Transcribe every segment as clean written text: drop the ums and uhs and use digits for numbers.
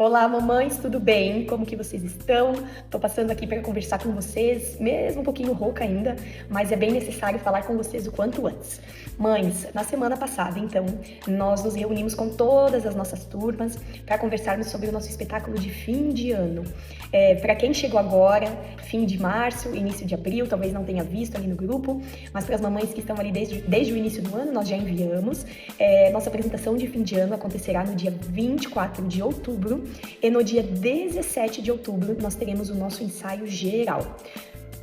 Olá, mamães, tudo bem? Como que vocês estão? Tô passando aqui para conversar com vocês, mesmo um pouquinho rouca ainda, mas é bem necessário falar com vocês o quanto antes. Mães, na semana passada, então, nós nos reunimos com todas as nossas turmas para conversarmos sobre o nosso espetáculo de fim de ano. Para quem chegou agora, fim de março, início de abril, talvez não tenha visto ali no grupo, mas para as mamães que estão ali desde o início do ano, nós já enviamos. Nossa apresentação de fim de ano acontecerá no dia 24 de outubro e no dia 17 de outubro nós teremos o nosso ensaio geral.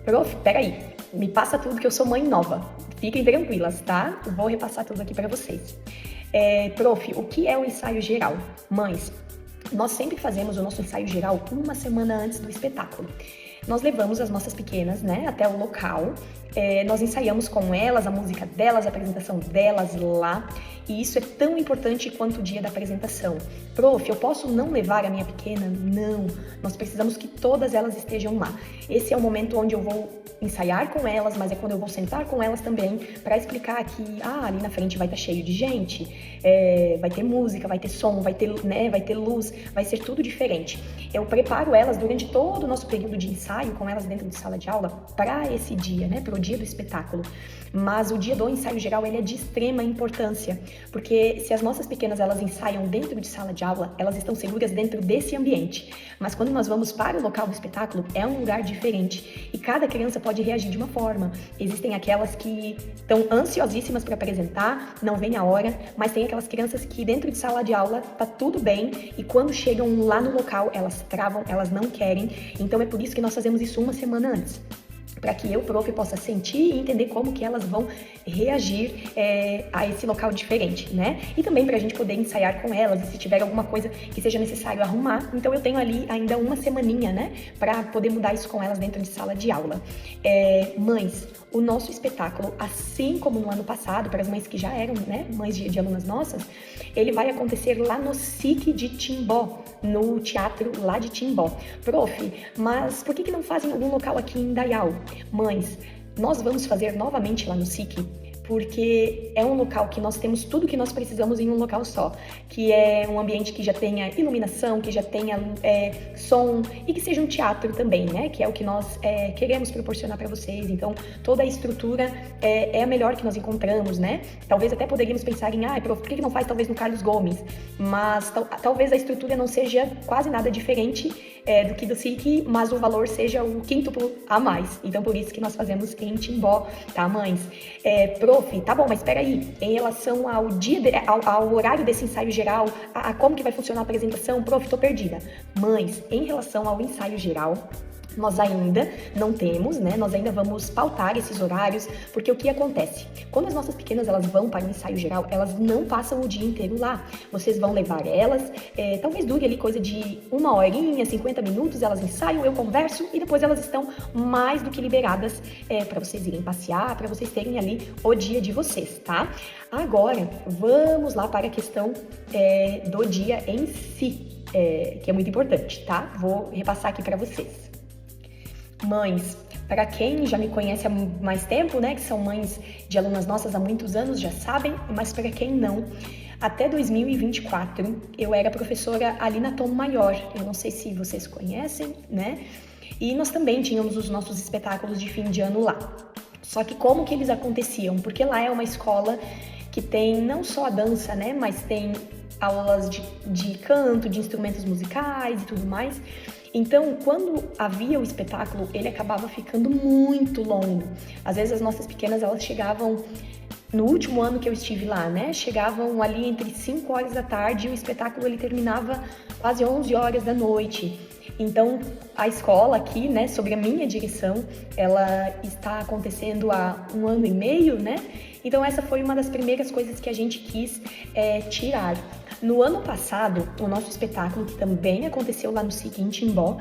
Prof, peraí, me passa tudo que eu sou mãe nova. Fiquem tranquilas, tá? Eu vou repassar tudo aqui para vocês. Prof, o que é o ensaio geral? Mães, nós sempre fazemos o nosso ensaio geral uma semana antes do espetáculo. Nós levamos as nossas pequenas, né, até o local, nós ensaiamos com elas a música delas, a apresentação delas lá, e isso é tão importante quanto o dia da apresentação. Prof, eu posso não levar a minha pequena? Não, nós precisamos que todas elas estejam lá. Esse é o momento onde eu vou ensaiar com elas, mas é quando eu vou sentar com elas também para explicar que ali na frente vai estar cheio de gente, vai ter música, vai ter som, vai ter luz, vai ser tudo diferente. Eu preparo elas durante todo o nosso período de ensaio com elas dentro de sala de aula para esse dia, né, para o dia do espetáculo. Mas o dia do ensaio geral ele é de extrema importância, porque se as nossas pequenas elas ensaiam dentro de sala de aula, elas estão seguras dentro desse ambiente. Mas quando nós vamos para o local do espetáculo, é um lugar diferente e cada criança pode reagir de uma forma. Existem aquelas que estão ansiosíssimas para apresentar, não vem a hora, mas tem aquelas crianças que dentro de sala de aula tá tudo bem e quando chegam lá no local, elas travam, elas não querem. Então é por isso que nós fazemos isso uma semana antes, para que eu, prof, possa sentir e entender como que elas vão reagir a esse local diferente, né? E também para a gente poder ensaiar com elas, e se tiver alguma coisa que seja necessário arrumar, então eu tenho ali ainda uma semaninha, né, para poder mudar isso com elas dentro de sala de aula. Mães, o nosso espetáculo, assim como no ano passado, para as mães que já eram, né, mães de alunas nossas, ele vai acontecer lá no SIC de Timbó, no teatro lá de Timbó. Prof, mas por que não fazem algum local aqui em Indaial? Mães, nós vamos fazer novamente lá no SIC, porque é um local que nós temos tudo que nós precisamos em um local só, que é um ambiente que já tenha iluminação, que já tenha som e que seja um teatro também, né? Que é o que nós queremos proporcionar para vocês. Então, toda a estrutura é a melhor que nós encontramos, né? Talvez até poderíamos pensar em, prof, por que não faz talvez no Carlos Gomes? Mas talvez a estrutura não seja quase nada diferente do que do SIC, mas o valor seja o quíntuplo a mais. Então, por isso que nós fazemos em Timbó, tá, mães? Prof, tá bom, mas espera aí, em relação ao ao horário desse ensaio geral, a como que vai funcionar a apresentação, prof, tô perdida. Mães, em relação ao ensaio geral, nós ainda não temos, né? Nós ainda vamos pautar esses horários, porque o que acontece? Quando as nossas pequenas elas vão para o ensaio geral, elas não passam o dia inteiro lá. Vocês vão levar elas, talvez dure ali coisa de 1 horinha, 50 minutos, elas ensaiam, eu converso e depois elas estão mais do que liberadas para vocês irem passear, para vocês terem ali o dia de vocês, tá? Agora, vamos lá para a questão do dia em si, que é muito importante, tá? Vou repassar aqui para vocês. Mães, para quem já me conhece há mais tempo, né, que são mães de alunas nossas há muitos anos, já sabem, mas para quem não, até 2024 eu era professora ali na Tom Maior, eu não sei se vocês conhecem, né, e nós também tínhamos os nossos espetáculos de fim de ano lá. Só que como que eles aconteciam? Porque lá é uma escola que tem não só a dança, né, mas tem aulas de canto, de instrumentos musicais e tudo mais. Então, quando havia o espetáculo, ele acabava ficando muito longo. Às vezes as nossas pequenas, elas chegavam, no último ano que eu estive lá, né, chegavam ali entre 5 horas da tarde e o espetáculo ele terminava quase 11 horas da noite. Então, a escola aqui, né, sobre a minha direção, ela está acontecendo há 1 ano e meio, né? Então, essa foi uma das primeiras coisas que a gente quis tirar. No ano passado, o nosso espetáculo, que também aconteceu lá no SIC em Timbó,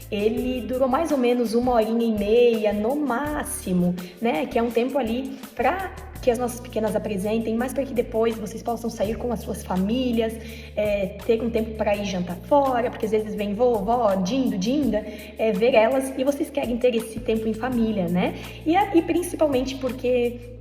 ele durou mais ou menos 1h30 no máximo, né? Que é um tempo ali para que as nossas pequenas apresentem, mas para que depois vocês possam sair com as suas famílias, ter um tempo para ir jantar fora, porque às vezes vem vovó, dindo, dinda, ver elas e vocês querem ter esse tempo em família, né? E principalmente porque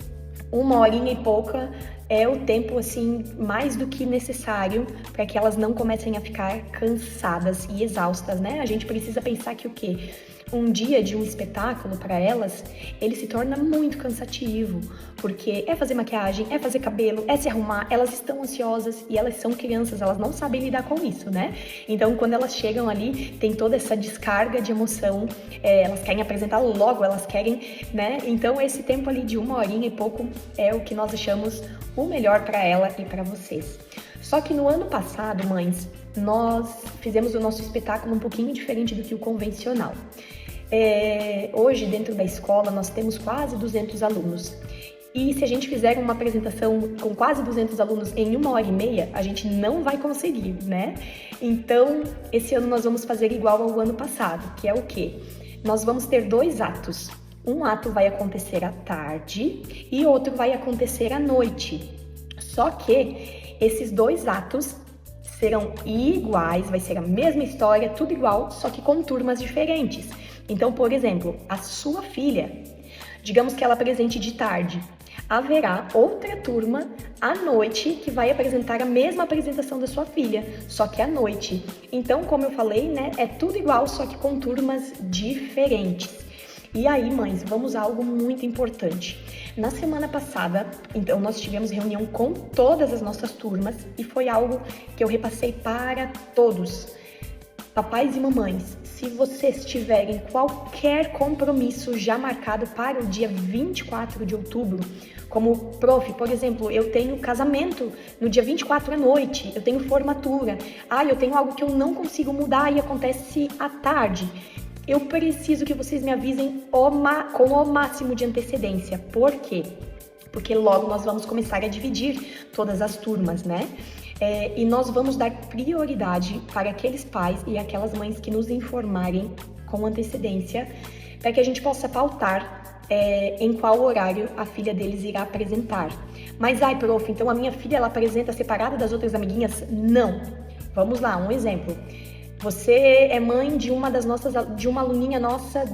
1 horinha e pouca é o tempo, assim, mais do que necessário para que elas não comecem a ficar cansadas e exaustas, né? A gente precisa pensar que o quê? Um dia de um espetáculo para elas, ele se torna muito cansativo, porque é fazer maquiagem, é fazer cabelo, é se arrumar, elas estão ansiosas e elas são crianças, elas não sabem lidar com isso, né? Então, quando elas chegam ali, tem toda essa descarga de emoção, elas querem apresentar logo, elas querem, né? Então, esse tempo ali de 1 horinha e pouco é o que nós achamos o melhor para ela e para vocês. Só que no ano passado, mães, nós fizemos o nosso espetáculo um pouquinho diferente do que o convencional. Hoje, dentro da escola, nós temos quase 200 alunos. E se a gente fizer uma apresentação com quase 200 alunos em 1 hora e meia, a gente não vai conseguir, né? Então, esse ano nós vamos fazer igual ao ano passado, que é o quê? Nós vamos ter 2 atos. Um ato vai acontecer à tarde e outro vai acontecer à noite. Só que esses 2 atos serão iguais, vai ser a mesma história, tudo igual, só que com turmas diferentes. Então, por exemplo, a sua filha, digamos que ela apresente de tarde, haverá outra turma à noite que vai apresentar a mesma apresentação da sua filha, só que à noite. Então, como eu falei, né, é tudo igual, só que com turmas diferentes. E aí, mães, vamos a algo muito importante. Na semana passada, então, nós tivemos reunião com todas as nossas turmas e foi algo que eu repassei para todos. Papais e mamães, se vocês tiverem qualquer compromisso já marcado para o dia 24 de outubro, como prof, por exemplo, eu tenho casamento no dia 24 à noite, eu tenho formatura, eu tenho algo que eu não consigo mudar e acontece à tarde. Eu preciso que vocês me avisem com o máximo de antecedência. Por quê? Porque logo nós vamos começar a dividir todas as turmas, né? E nós vamos dar prioridade para aqueles pais e aquelas mães que nos informarem com antecedência, para que a gente possa pautar em qual horário a filha deles irá apresentar. Mas, prof, então a minha filha ela apresenta separada das outras amiguinhas? Não. Vamos lá, um exemplo. Você é mãe de uma aluninha nossa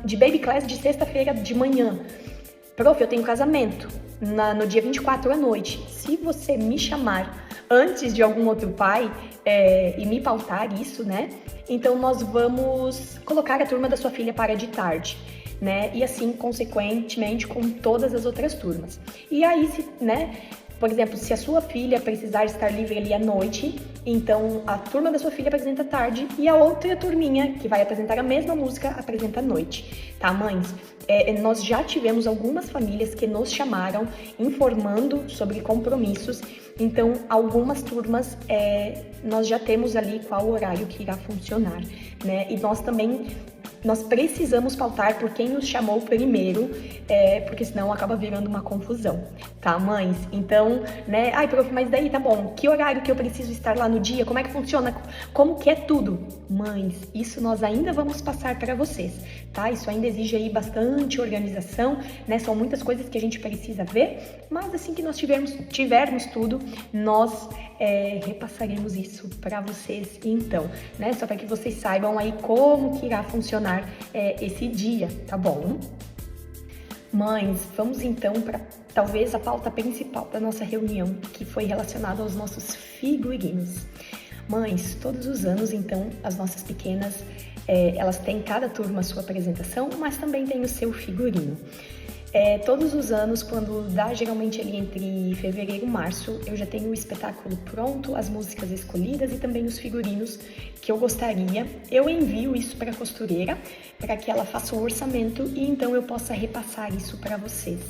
de baby class de sexta-feira de manhã. Prof, eu tenho casamento no dia 24 à noite. Se você me chamar antes de algum outro pai e me pautar isso, né? Então nós vamos colocar a turma da sua filha para de tarde, né? E assim, consequentemente, com todas as outras turmas. E aí, né? Por exemplo, se a sua filha precisar estar livre ali à noite, então a turma da sua filha apresenta à tarde e a outra turminha, que vai apresentar a mesma música, apresenta à noite. Tá, mães? Nós já tivemos algumas famílias que nos chamaram informando sobre compromissos, então algumas turmas nós já temos ali qual horário que irá funcionar, né? E nós precisamos pautar por quem nos chamou primeiro, porque senão acaba virando uma confusão, tá, mães? Então, né? Prof, mas daí tá bom, que horário que eu preciso estar lá no dia? Como é que funciona? Como que é tudo? Mães, isso nós ainda vamos passar para vocês, tá? Isso ainda exige aí bastante organização, né? São muitas coisas que a gente precisa ver, mas assim que nós tivermos tudo, nós repassaremos isso para vocês, então, né? Só para que vocês saibam aí como que irá funcionar esse dia, tá bom? Mães, vamos então para talvez a pauta principal da nossa reunião, que foi relacionada aos nossos figurinos. Mães, todos os anos, então, as nossas pequenas, elas têm cada turma a sua apresentação, mas também tem o seu figurino. Todos os anos, quando dá geralmente ali entre fevereiro e março, eu já tenho o espetáculo pronto, as músicas escolhidas e também os figurinos que eu gostaria. Eu envio isso para a costureira, para que ela faça o orçamento e então eu possa repassar isso para vocês.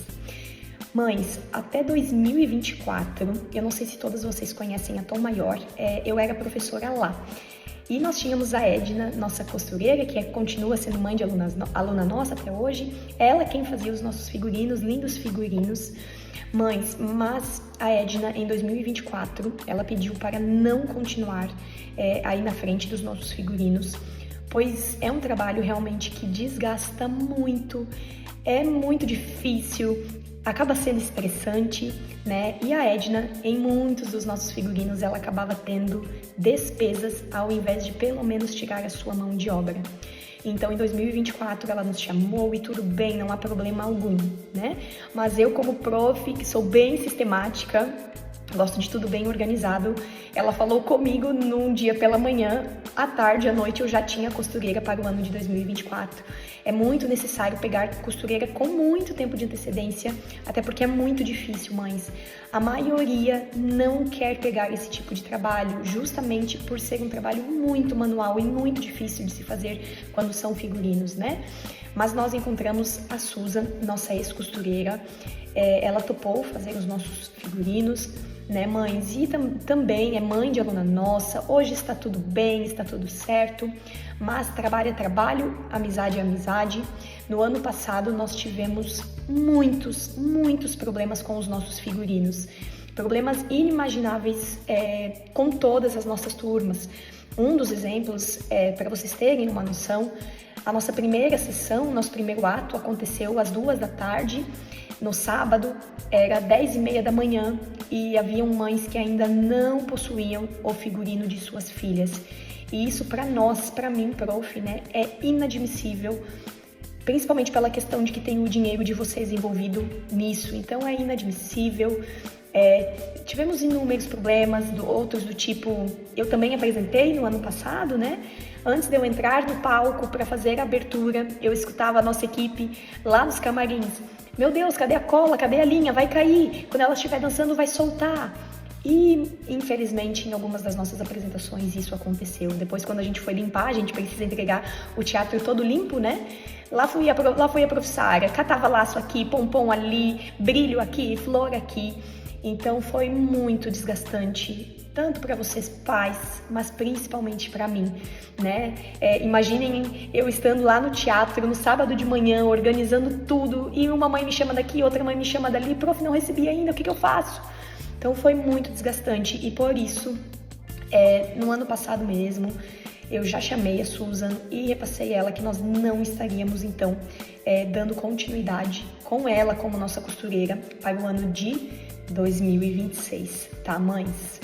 Mães, até 2024, eu não sei se todas vocês conhecem a Tom Maior, eu era professora lá. E nós tínhamos a Edna, nossa costureira, que continua sendo mãe de aluna nossa até hoje. Ela quem fazia os nossos figurinos, lindos figurinos. Mães, mas a Edna, em 2024, ela pediu para não continuar aí na frente dos nossos figurinos, pois é um trabalho realmente que desgasta muito, é muito difícil. acaba sendo estressante, né? E a Edna, em muitos dos nossos figurinos, ela acabava tendo despesas ao invés de pelo menos tirar a sua mão de obra. Então, em 2024, ela nos chamou e tudo bem, não há problema algum, né? Mas eu, como prof, que sou bem sistemática, gosto de tudo bem organizado, ela falou comigo num dia pela manhã, à tarde, à noite eu já tinha costureira para o ano de 2024. É muito necessário pegar costureira com muito tempo de antecedência, até porque é muito difícil, mães. A maioria não quer pegar esse tipo de trabalho, justamente por ser um trabalho muito manual e muito difícil de se fazer quando são figurinos, né? Mas nós encontramos a Susan, nossa ex-costureira, ela topou fazer os nossos figurinos, né, mães? E também é mãe de aluna nossa. Hoje está tudo bem, está tudo certo, mas trabalho é trabalho, amizade é amizade. No ano passado nós tivemos muitos problemas com os nossos figurinos, problemas inimagináveis com todas as nossas turmas. Um dos exemplos, para vocês terem uma noção, a nossa primeira sessão, nosso primeiro ato aconteceu às 2h, no sábado, era 10h30 da manhã e haviam mães que ainda não possuíam o figurino de suas filhas. E isso para nós, para mim, prof, né, é inadmissível, principalmente pela questão de que tem o dinheiro de vocês envolvido nisso. Então é inadmissível. Tivemos inúmeros problemas, outros do tipo, eu também apresentei no ano passado, né? Antes de eu entrar no palco para fazer a abertura, eu escutava a nossa equipe lá nos camarins. Meu Deus, cadê a cola? Cadê a linha? Vai cair. Quando ela estiver dançando, vai soltar. E, infelizmente, em algumas das nossas apresentações isso aconteceu. Depois, quando a gente foi limpar, a gente precisa entregar o teatro todo limpo, né? Lá foi a professora, catava laço aqui, pompom ali, brilho aqui, flor aqui. Então, foi muito desgastante, tanto para vocês pais, mas principalmente para mim, né? Imaginem eu estando lá no teatro, no sábado de manhã, organizando tudo, e uma mãe me chama daqui, outra mãe me chama dali, prof, não recebi ainda, o que eu faço? Então foi muito desgastante e por isso, no ano passado mesmo, eu já chamei a Susan e repassei ela que nós não estaríamos, então, dando continuidade com ela como nossa costureira para o ano de 2026, tá, mães?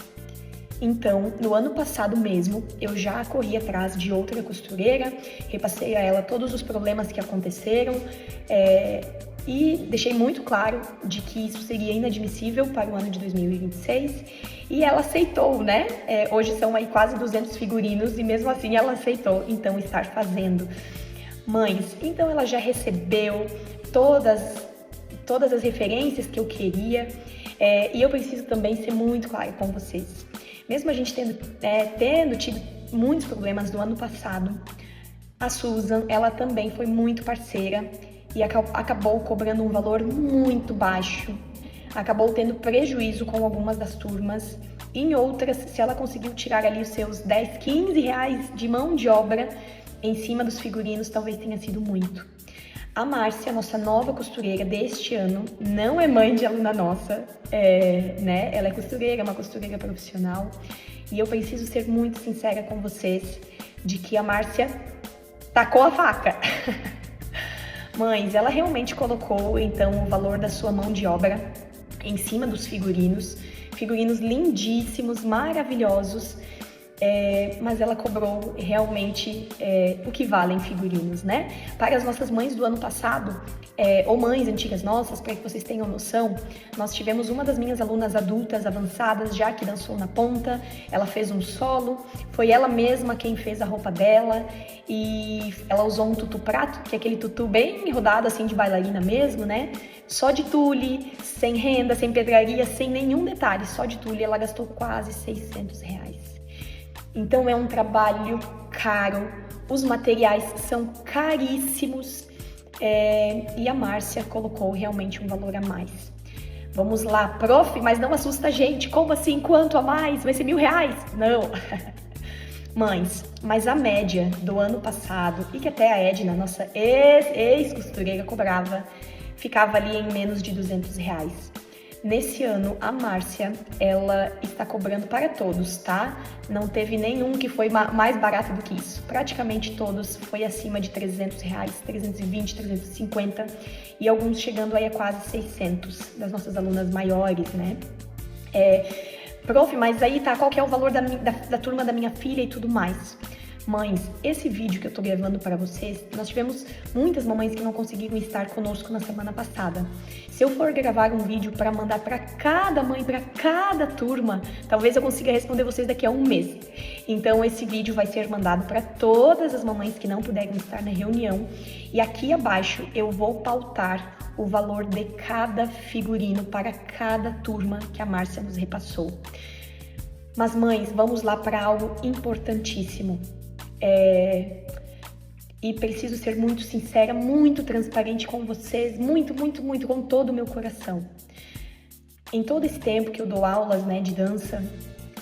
Então, no ano passado mesmo, eu já corri atrás de outra costureira, repassei a ela todos os problemas que aconteceram e deixei muito claro de que isso seria inadmissível para o ano de 2026 e ela aceitou, né? Hoje são aí quase 200 figurinos e mesmo assim ela aceitou, então, estar fazendo. Mães, então ela já recebeu todas as referências que eu queria e eu preciso também ser muito clara com vocês. Mesmo a gente tendo tido muitos problemas no ano passado, a Susan, ela também foi muito parceira e acabou cobrando um valor muito baixo. Acabou tendo prejuízo com algumas das turmas. Em outras, se ela conseguiu tirar ali os seus 10, 15 reais de mão de obra em cima dos figurinos, talvez tenha sido muito. A Márcia, nossa nova costureira deste ano, não é mãe de aluna nossa, né? Ela é costureira, uma costureira profissional. E eu preciso ser muito sincera com vocês de que a Márcia tacou a faca. Mães, ela realmente colocou, então, o valor da sua mão de obra em cima dos figurinos. Figurinos lindíssimos, maravilhosos. Mas ela cobrou realmente o que valem figurinos, né? Para as nossas mães do ano passado, ou mães antigas nossas, para que vocês tenham noção, nós tivemos uma das minhas alunas adultas avançadas já que dançou na ponta, ela fez um solo, foi ela mesma quem fez a roupa dela e ela usou um tutu prato, que é aquele tutu bem rodado assim de bailarina mesmo, né? Só de tule, sem renda, sem pedraria, sem nenhum detalhe, só de tule, ela gastou quase 600 reais. Então é um trabalho caro, os materiais são caríssimos e a Márcia colocou realmente um valor a mais. Vamos lá, prof, mas não assusta a gente, como assim, quanto a mais? Vai ser R$1.000? Não! Mães, mas a média do ano passado, e que até a Edna, nossa ex-costureira, cobrava, ficava ali em menos de R$200. Nesse ano, a Márcia, ela está cobrando para todos, tá? Não teve nenhum que foi mais barato do que isso. Praticamente todos foi acima de R$300, 320, 350 e alguns chegando aí a quase 600 das nossas alunas maiores, né? Prof, mas aí tá, qual que é o valor da turma da minha filha e tudo mais? Mães, esse vídeo que eu tô gravando para vocês, nós tivemos muitas mamães que não conseguiram estar conosco na semana passada. Se eu for gravar um vídeo para mandar para cada mãe, para cada turma, talvez eu consiga responder vocês daqui a um mês. Então esse vídeo vai ser mandado para todas as mamães que não puderem estar na reunião. E aqui abaixo eu vou pautar o valor de cada figurino para cada turma que a Márcia nos repassou. Mas mães, vamos lá para algo importantíssimo. E preciso ser muito sincera, muito transparente com vocês, muito com todo o meu coração. Em todo esse tempo que eu dou aulas, né, de dança,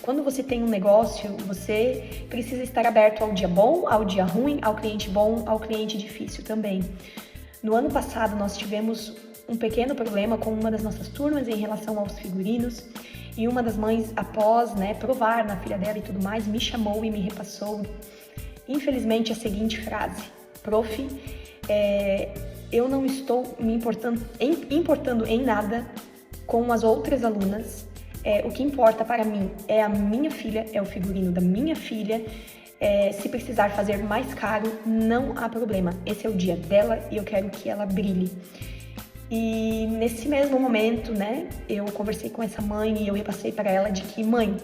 quando você tem um negócio, você precisa estar aberto ao dia bom, ao dia ruim, ao cliente bom, ao cliente difícil também. No ano passado, nós tivemos um pequeno problema com uma das nossas turmas em relação aos figurinos, e uma das mães, após, né, provar na filha dela e tudo mais, me chamou e me repassou, infelizmente, a seguinte frase: Prof, eu não estou me importando em nada com as outras alunas, o que importa para mim é a minha filha, é o figurino da minha filha, se precisar fazer mais caro, não há problema, esse é o dia dela e eu quero que ela brilhe. E nesse mesmo momento, né, eu conversei com essa mãe e eu repassei para ela de que, mãe,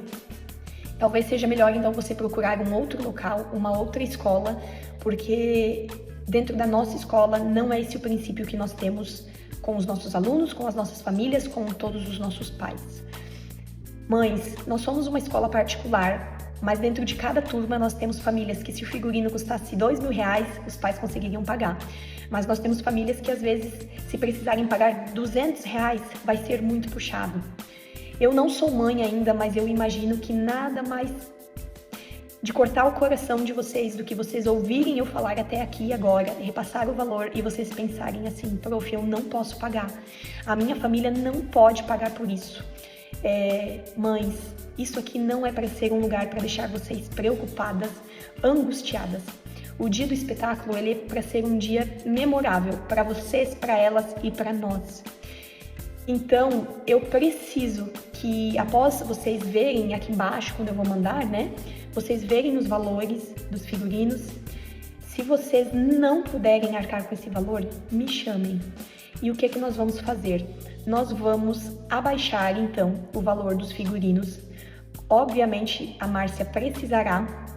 talvez seja melhor então você procurar um outro local, uma outra escola, porque dentro da nossa escola não é esse o princípio que nós temos com os nossos alunos, com as nossas famílias, com todos os nossos pais. Mães, nós somos uma escola particular, mas dentro de cada turma nós temos famílias que se o figurino custasse R$2.000, os pais conseguiriam pagar. Mas nós temos famílias que às vezes, se precisarem pagar R$200, vai ser muito puxado. Eu não sou mãe ainda, mas eu imagino que nada mais de cortar o coração de vocês do que vocês ouvirem eu falar até aqui agora, repassar o valor e vocês pensarem assim: prof, eu não posso pagar, a minha família não pode pagar por isso. Mães, isso aqui não é para ser um lugar para deixar vocês preocupadas, angustiadas. O dia do espetáculo, ele é para ser um dia memorável para vocês, para elas e para nós. Então, eu preciso que, após vocês verem aqui embaixo, quando eu vou mandar, né, vocês verem os valores dos figurinos. Se vocês não puderem arcar com esse valor, me chamem. E o que é que nós vamos fazer? Nós vamos abaixar, então, o valor dos figurinos. Obviamente, a Márcia precisará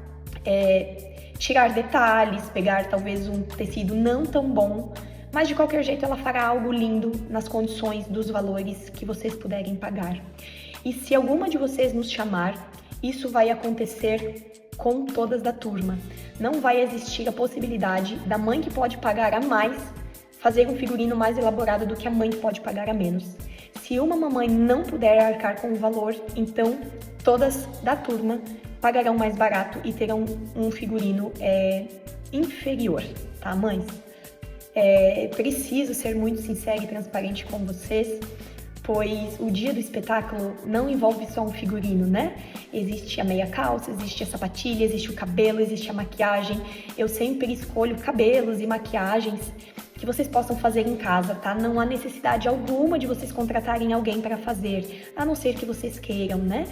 tirar detalhes, pegar talvez um tecido não tão bom, mas de qualquer jeito ela fará algo lindo nas condições dos valores que vocês puderem pagar. E se alguma de vocês nos chamar, isso vai acontecer com todas da turma. Não vai existir a possibilidade da mãe que pode pagar a mais fazer um figurino mais elaborado do que a mãe que pode pagar a menos. Se uma mamãe não puder arcar com o valor, então todas da turma pagarão mais barato e terão um figurino inferior, tá, mães? Preciso ser muito sincera e transparente com vocês, pois o dia do espetáculo não envolve só um figurino, né? Existe a meia calça, existe a sapatilha, existe o cabelo, existe a maquiagem. Eu sempre escolho cabelos e maquiagens que vocês possam fazer em casa, tá? Não há necessidade alguma de vocês contratarem alguém para fazer, a não ser que vocês queiram, né?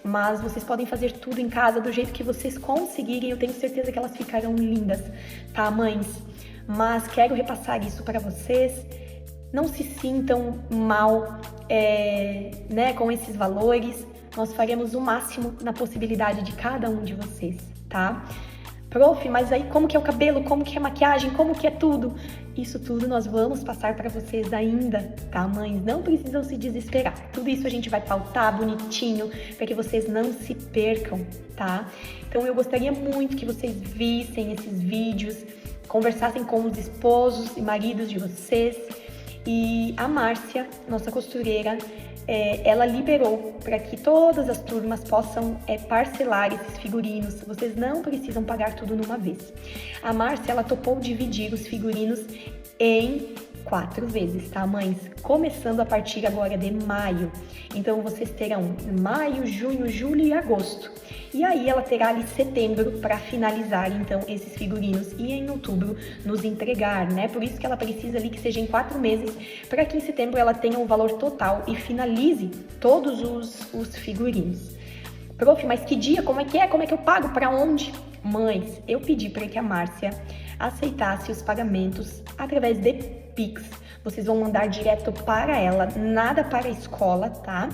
Mas vocês podem fazer tudo em casa do jeito que vocês conseguirem, eu tenho certeza que elas ficarão lindas, tá, mães? Mas quero repassar isso para vocês. Não se sintam mal, né, com esses valores. Nós faremos o máximo na possibilidade de cada um de vocês, tá? Prof, mas aí como que é o cabelo, como que é a maquiagem, como que é tudo? Isso tudo nós vamos passar para vocês ainda, tá, mães? Não precisam se desesperar. Tudo isso a gente vai pautar bonitinho para que vocês não se percam, tá? Então eu gostaria muito que vocês vissem esses vídeos, conversassem com os esposos e maridos de vocês. E a Márcia, nossa costureira, ela liberou para que todas as turmas possam parcelar esses figurinos. Vocês não precisam pagar tudo numa vez. A Márcia, ela topou dividir os figurinos em 4 vezes, tá, mães? Começando a partir agora de maio. Então, vocês terão maio, junho, julho e agosto. E aí, ela terá ali setembro para finalizar, então, esses figurinos e em outubro nos entregar, né? Por isso que ela precisa ali que seja em 4 meses, para que em setembro ela tenha o valor total e finalize todos os figurinos. Prof, mas que dia? Como é que é? Como é que eu pago? Para onde? Mães, eu pedi para que a Márcia aceitasse os pagamentos através de Pix. Vocês vão mandar direto para ela, nada para a escola, tá?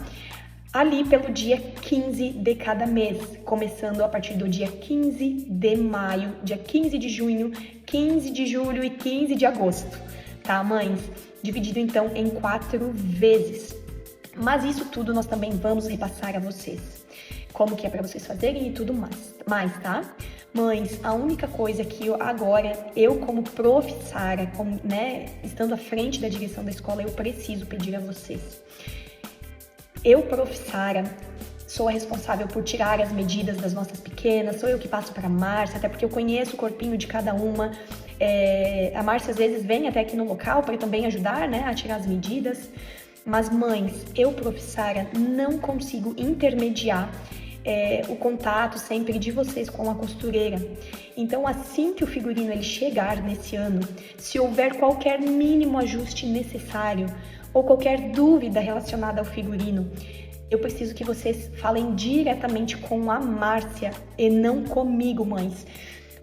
Ali pelo dia 15 de cada mês, começando a partir do dia 15 de maio, dia 15 de junho, 15 de julho e 15 de agosto, tá, mães? Dividido então em 4 vezes. Mas isso tudo nós também vamos repassar a vocês. Como que é para vocês fazerem e tudo mais, tá? Mães, a única coisa que eu como prof. Sara, né, estando à frente da direção da escola, eu preciso pedir a vocês. Eu, prof. Sara, sou a responsável por tirar as medidas das nossas pequenas, sou eu que passo para a Márcia, até porque eu conheço o corpinho de cada uma. A Márcia às vezes vem até aqui no local para também ajudar, né, a tirar as medidas. Mas, mães, eu, prof. Sara, não consigo intermediar o contato sempre de vocês com a costureira. Então, assim que o figurino ele chegar nesse ano, se houver qualquer mínimo ajuste necessário ou qualquer dúvida relacionada ao figurino, eu preciso que vocês falem diretamente com a Márcia e não comigo, mães.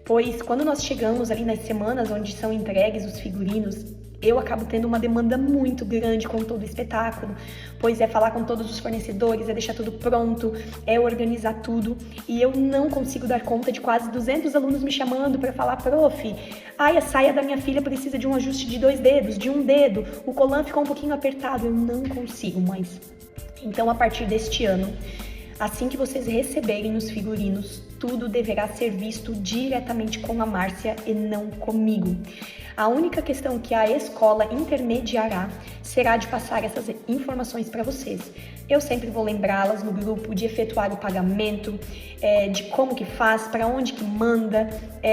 Pois quando nós chegamos ali nas semanas onde são entregues os figurinos, eu acabo tendo uma demanda muito grande com todo o espetáculo, pois é falar com todos os fornecedores, é deixar tudo pronto, é organizar tudo, e eu não consigo dar conta de quase 200 alunos me chamando para falar, prof, a saia da minha filha precisa de um ajuste de 2 dedos, de 1 dedo, o colan ficou um pouquinho apertado, eu não consigo, mães. Então, a partir deste ano, assim que vocês receberem os figurinos, tudo deverá ser visto diretamente com a Márcia e não comigo. A única questão que a escola intermediará será de passar essas informações para vocês. Eu sempre vou lembrá-las no grupo de efetuar o pagamento, de como que faz, para onde que manda,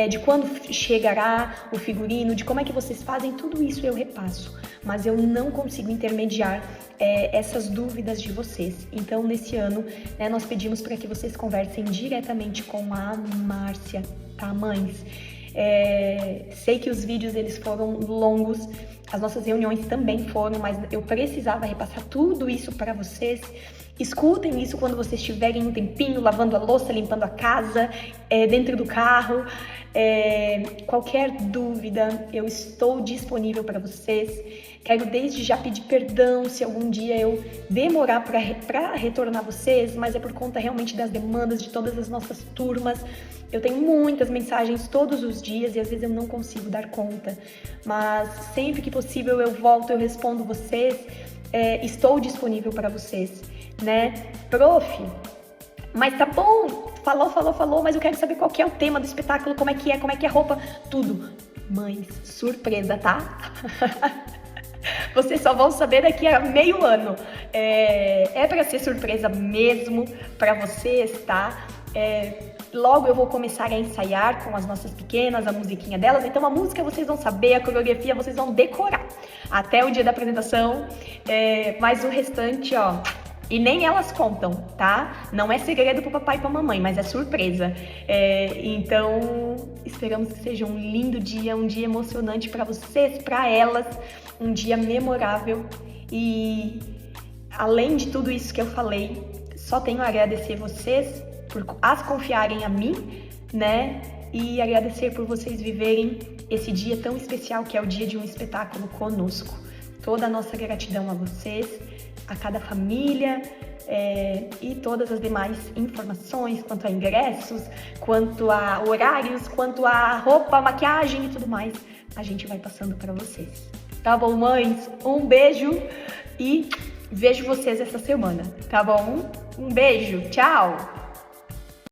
de quando chegará o figurino, de como é que vocês fazem, tudo isso eu repasso. Mas eu não consigo intermediar essas dúvidas de vocês. Então, nesse ano, né, nós pedimos para que vocês conversem diretamente com a Márcia, tá, mães? Sei que os vídeos eles foram longos, as nossas reuniões também foram, mas eu precisava repassar tudo isso para vocês. Escutem isso quando vocês estiverem um tempinho lavando a louça, limpando a casa, dentro do carro. Qualquer dúvida, eu estou disponível para vocês. Quero desde já pedir perdão se algum dia eu demorar para retornar vocês, mas é por conta realmente das demandas de todas as nossas turmas. Eu tenho muitas mensagens todos os dias e às vezes eu não consigo dar conta, mas sempre que possível eu volto, eu respondo vocês, estou disponível para vocês, né? Prof, mas tá bom, falou, mas eu quero saber qual que é o tema do espetáculo, como é que é a roupa, tudo. Mães, surpresa, tá? Vocês só vão saber daqui a meio ano. É para ser surpresa mesmo para vocês, tá? Logo eu vou começar a ensaiar com as nossas pequenas, a musiquinha delas. Então a música vocês vão saber, a coreografia vocês vão decorar até o dia da apresentação. Mas o restante, ó, e nem elas contam, tá? Não é segredo pro papai e pra mamãe, mas é surpresa. Então esperamos que seja um lindo dia, um dia emocionante para vocês, para elas, um dia memorável. E além de tudo isso que eu falei, só tenho a agradecer vocês por as confiarem a mim, né? E agradecer por vocês viverem esse dia tão especial que é o dia de um espetáculo conosco. Toda a nossa gratidão a vocês, a cada família e todas as demais informações quanto a ingressos, quanto a horários, quanto a roupa, maquiagem e tudo mais, a gente vai passando para vocês. Tá bom, mães? Um beijo e vejo vocês essa semana, tá bom? Um beijo, tchau!